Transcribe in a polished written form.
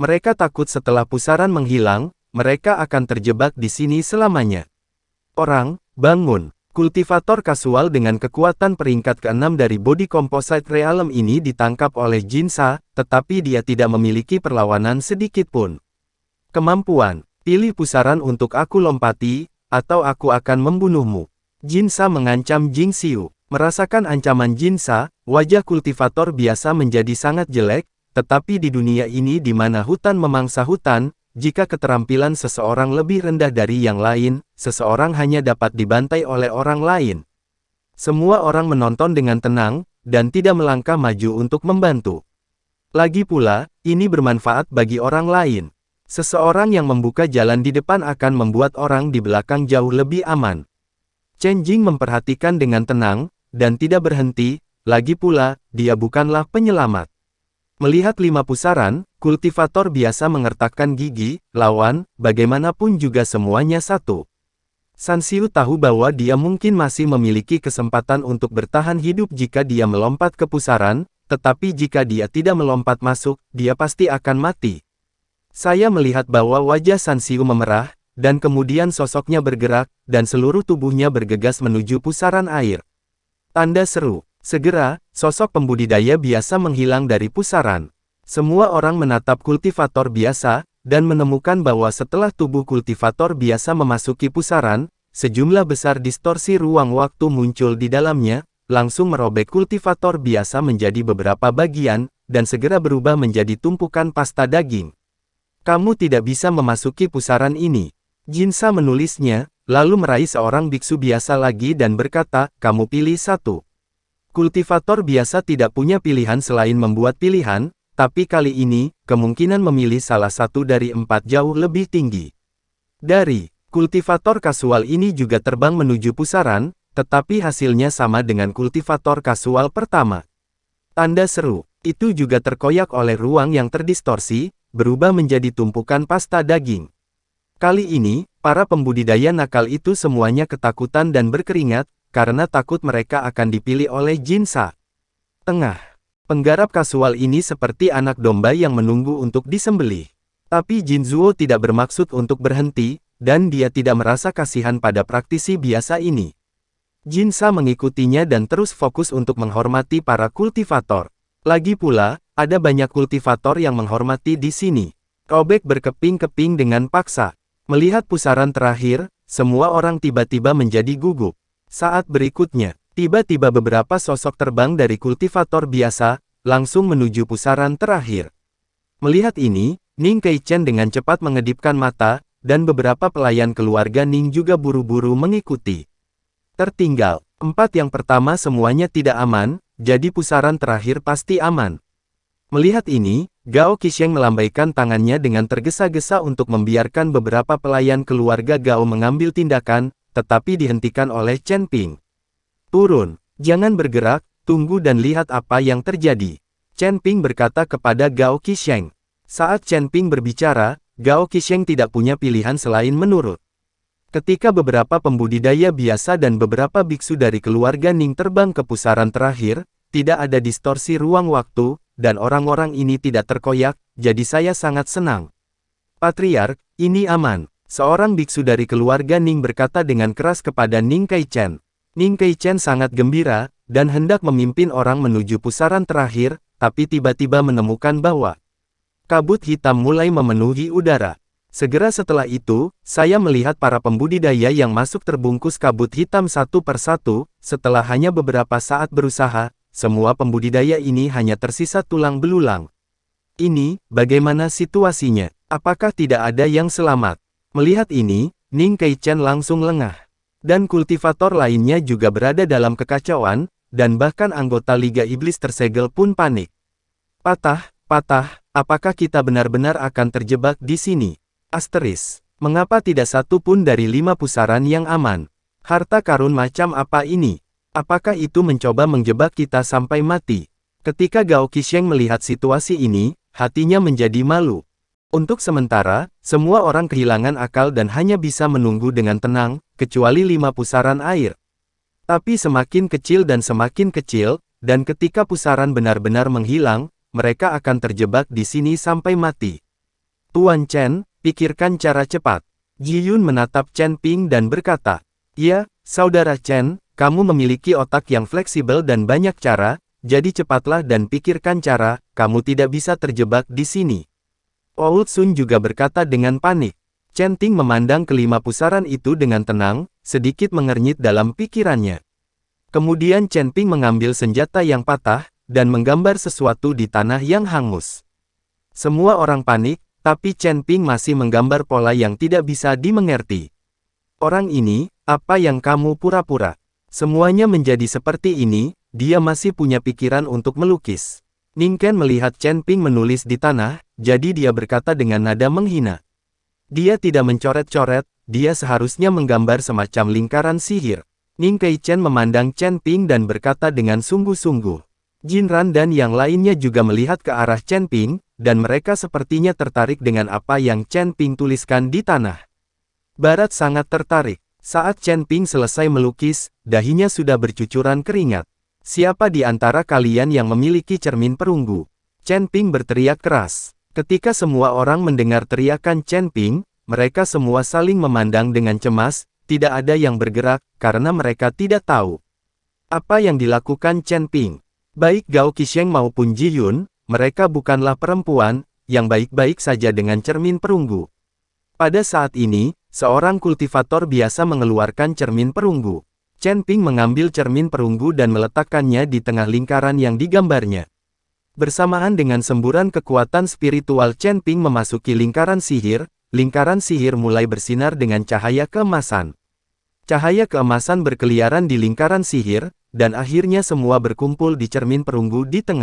Mereka takut setelah pusaran menghilang, mereka akan terjebak di sini selamanya. Orang, bangun. Kultivator kasual dengan kekuatan peringkat ke-6 dari Body Composite Realm ini ditangkap oleh Jinsa, tetapi dia tidak memiliki perlawanan sedikit pun. Kemampuan, pilih pusaran untuk aku lompati, atau aku akan membunuhmu. Jinsa mengancam Jingxiu. Merasakan ancaman Jinsa, wajah kultivator biasa menjadi sangat jelek, tetapi di dunia ini di mana hutan memangsa hutan, jika keterampilan seseorang lebih rendah dari yang lain, seseorang hanya dapat dibantai oleh orang lain. Semua orang menonton dengan tenang, dan tidak melangkah maju untuk membantu. Lagi pula, ini bermanfaat bagi orang lain. Seseorang yang membuka jalan di depan akan membuat orang di belakang jauh lebih aman. Chen Jing memperhatikan dengan tenang, dan tidak berhenti, lagi pula, dia bukanlah penyelamat. Melihat 5 pusaran, kultivator biasa mengertakkan gigi, lawan, bagaimanapun juga semuanya satu. San Xiu tahu bahwa dia mungkin masih memiliki kesempatan untuk bertahan hidup jika dia melompat ke pusaran, tetapi jika dia tidak melompat masuk, dia pasti akan mati. Saya melihat bahwa wajah San Xiu memerah, dan kemudian sosoknya bergerak, dan seluruh tubuhnya bergegas menuju pusaran air. Tanda seru. Segera, sosok pembudidaya biasa menghilang dari pusaran. Semua orang menatap kultivator biasa, dan menemukan bahwa setelah tubuh kultivator biasa memasuki pusaran, sejumlah besar distorsi ruang waktu muncul di dalamnya, langsung merobek kultivator biasa menjadi beberapa bagian, dan segera berubah menjadi tumpukan pasta daging. Kamu tidak bisa memasuki pusaran ini. Jinsa menulisnya, lalu meraih seorang biksu biasa lagi dan berkata, kamu pilih satu. Kultivator biasa tidak punya pilihan selain membuat pilihan, tapi kali ini, kemungkinan memilih salah satu dari 4 jauh lebih tinggi. Kultivator kasual ini juga terbang menuju pusaran, tetapi hasilnya sama dengan kultivator kasual pertama. Tanda seru, itu juga terkoyak oleh ruang yang terdistorsi, berubah menjadi tumpukan pasta daging. Kali ini, para pembudidaya nakal itu semuanya ketakutan dan berkeringat, karena takut mereka akan dipilih oleh Jinsa. Penggarap kasual ini seperti anak domba yang menunggu untuk disembelih. Tapi Jinzuo tidak bermaksud untuk berhenti, dan dia tidak merasa kasihan pada praktisi biasa ini. Jinsa mengikutinya dan terus fokus untuk menghormati para kultivator. Lagi pula, ada banyak kultivator yang menghormati di sini. Robek berkeping-keping dengan paksa. Melihat pusaran terakhir, semua orang tiba-tiba menjadi gugup. Saat berikutnya, tiba-tiba beberapa sosok terbang dari kultivator biasa, langsung menuju pusaran terakhir. Melihat ini, Ning Keichen dengan cepat mengedipkan mata, dan beberapa pelayan keluarga Ning juga buru-buru mengikuti. Tertinggal, 4 yang pertama semuanya tidak aman, jadi pusaran terakhir pasti aman. Melihat ini, Gao Qisheng melambaikan tangannya dengan tergesa-gesa untuk membiarkan beberapa pelayan keluarga Gao mengambil tindakan, tetapi dihentikan oleh Chen Ping. Turun, jangan bergerak, tunggu dan lihat apa yang terjadi. Chen Ping berkata kepada Gao Qisheng. Saat Chen Ping berbicara, Gao Qisheng tidak punya pilihan selain menurut. Ketika beberapa pembudidaya biasa dan beberapa biksu dari keluarga Ning terbang ke pusaran terakhir, tidak ada distorsi ruang waktu, dan orang-orang ini tidak terkoyak, jadi saya sangat senang. Patriark, ini aman. Seorang biksu dari keluarga Ning berkata dengan keras kepada Ning Keichen. Ning Keichen sangat gembira, dan hendak memimpin orang menuju pusaran terakhir, tapi tiba-tiba menemukan bahwa kabut hitam mulai memenuhi udara. Segera setelah itu, saya melihat para pembudidaya yang masuk terbungkus kabut hitam satu persatu, setelah hanya beberapa saat berusaha, semua pembudidaya ini hanya tersisa tulang belulang. Ini, bagaimana situasinya? Apakah tidak ada yang selamat? Melihat ini, Ning Keichen langsung lengah. Dan kultivator lainnya juga berada dalam kekacauan, dan bahkan anggota Liga Iblis tersegel pun panik. Patah, apakah kita benar-benar akan terjebak di sini? Mengapa tidak satu pun dari 5 pusaran yang aman? Harta karun macam apa ini? Apakah itu mencoba menjebak kita sampai mati? Ketika Gao Qisheng melihat situasi ini, hatinya menjadi malu. Untuk sementara, semua orang kehilangan akal dan hanya bisa menunggu dengan tenang, kecuali 5 pusaran air. Tapi semakin kecil, dan ketika pusaran benar-benar menghilang, mereka akan terjebak di sini sampai mati. Tuan Chen, pikirkan cara cepat. Ji Yun menatap Chen Ping dan berkata, "Ya, Saudara Chen, kamu memiliki otak yang fleksibel dan banyak cara, jadi cepatlah dan pikirkan cara, kamu tidak bisa terjebak di sini." Old Sun juga berkata dengan panik. Chen Ting memandang kelima pusaran itu dengan tenang, sedikit mengernyit dalam pikirannya. Kemudian Chen Ping mengambil senjata yang patah, dan menggambar sesuatu di tanah yang hangus. Semua orang panik, tapi Chen Ping masih menggambar pola yang tidak bisa dimengerti. "Orang ini, apa yang kamu pura-pura? Semuanya menjadi seperti ini, dia masih punya pikiran untuk melukis." Ning Ken melihat Chen Ping menulis di tanah, jadi dia berkata dengan nada menghina. "Dia tidak mencoret-coret, dia seharusnya menggambar semacam lingkaran sihir." Ning Kei Chen memandang Chen Ping dan berkata dengan sungguh-sungguh. Jin Ran dan yang lainnya juga melihat ke arah Chen Ping, dan mereka sepertinya tertarik dengan apa yang Chen Ping tuliskan di tanah. Barat sangat tertarik. Saat Chen Ping selesai melukis, dahinya sudah bercucuran keringat. "Siapa di antara kalian yang memiliki cermin perunggu?" Chen Ping berteriak keras. Ketika semua orang mendengar teriakan Chen Ping, mereka semua saling memandang dengan cemas, tidak ada yang bergerak, karena mereka tidak tahu apa yang dilakukan Chen Ping. Baik Gao Qisheng maupun Ji Yun, mereka bukanlah perempuan yang baik-baik saja dengan cermin perunggu. Pada saat ini, seorang kultivator biasa mengeluarkan cermin perunggu. Chen Ping mengambil cermin perunggu dan meletakkannya di tengah lingkaran yang digambarnya. Bersamaan dengan semburan kekuatan spiritual Chen Ping memasuki lingkaran sihir mulai bersinar dengan cahaya keemasan. Cahaya keemasan berkeliaran di lingkaran sihir, dan akhirnya semua berkumpul di cermin perunggu di tengah.